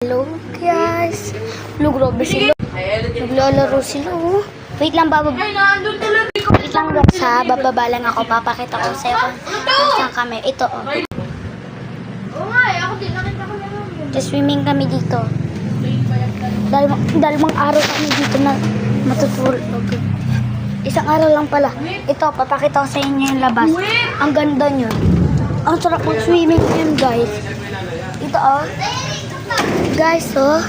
Hello guys. Hello, grabe sila. Naglalaro sila oh. Wait lang Wait lang guys ha. Bababa lang ako. Papakita ko sa'yo kung saan kami. Ito oh. Swimming kami dito. Dalawang araw kami dito na matutulog. Isang araw lang pala. Ito, papakita ko sa inyo yung labas. Ang ganda nyo. Ang sarap mag-swimming yun guys. Ito oh. Guys oh.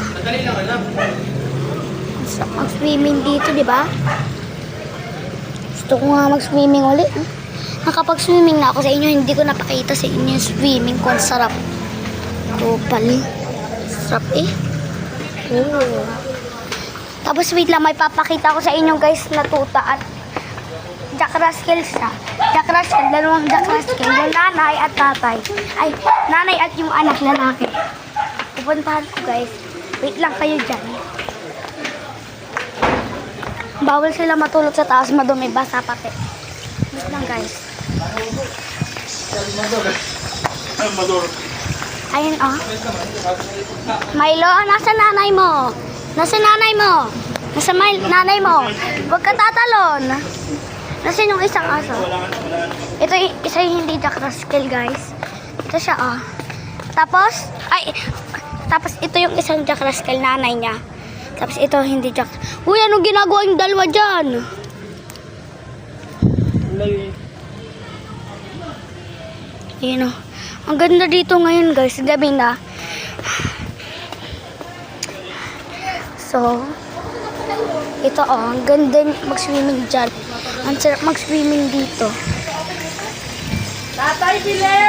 Sarap mag-swimming dito, di ba? Gusto ko nga mag-swimming ulit. Nakapag-swimming na ako sa inyo. Hindi ko napakita sa inyo yung swimming kung sarap. Pali. Sarap eh. Oh. Tapos wait lang, may papakita ko sa inyo guys na tuta at Jack Russell siya. Jack Russell, dalawang Jack Russell. Yung nanay at tatay. Ay, nanay at yung anak lalaki. Pupuntahan ko guys. Wait lang kayo dyan. Bawal sila matulog sa taas, madumi, basa pati. Wait lang guys. Ayun oh. Milo, nasa nanay mo? Nasa nanay mo? Nasa nanay mo? Huwag ka tatalon. Nasa yung isang aso? Ito isa yung hindi Jack Russell guys. Ito siya oh. Tapos ito yung isang Jack Russell, nanay niya. Tapos ito hindi Jack. Uy, anong ginagawa yung dalawa dyan? Ayun oh. Ang ganda dito ngayon guys, gabi na. So, ito oh, ang ganda mag-swimming dyan. Ang sarap mag-swimming dito.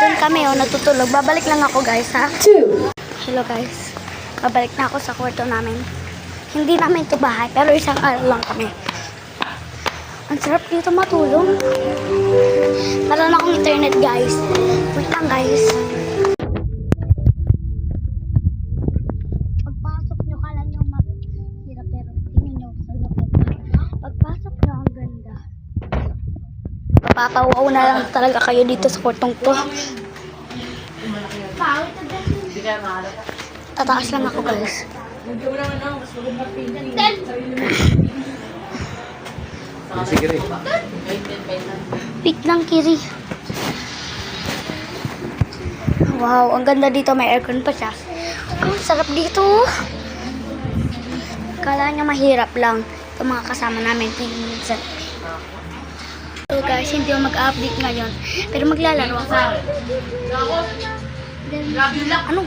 Doon kami oh, natutulog. Babalik lang ako guys ha. Hello guys. Babalik na ako sa kwarto namin. Hindi namin ito bahay, pero isang araw lang kami. Ang sarap dito matulog. Meron akong internet guys. Wait lang guys. Pagpasok nyo, kala nyo mahirap, pero tingnan nyo sa loob. Pagpasok nyo, ang ganda. Papatawaw na lang talaga kayo dito sa kwartong to. Tataas lang ako guys. Wait lang, Kiri. Wow, ang ganda dito. May aircon pa siya. Ang sarap dito. Kala nyo mahirap lang. Ito mga kasama namin. So guys, hindi ako mag-update ngayon. Pero maglalaro ako. Ano?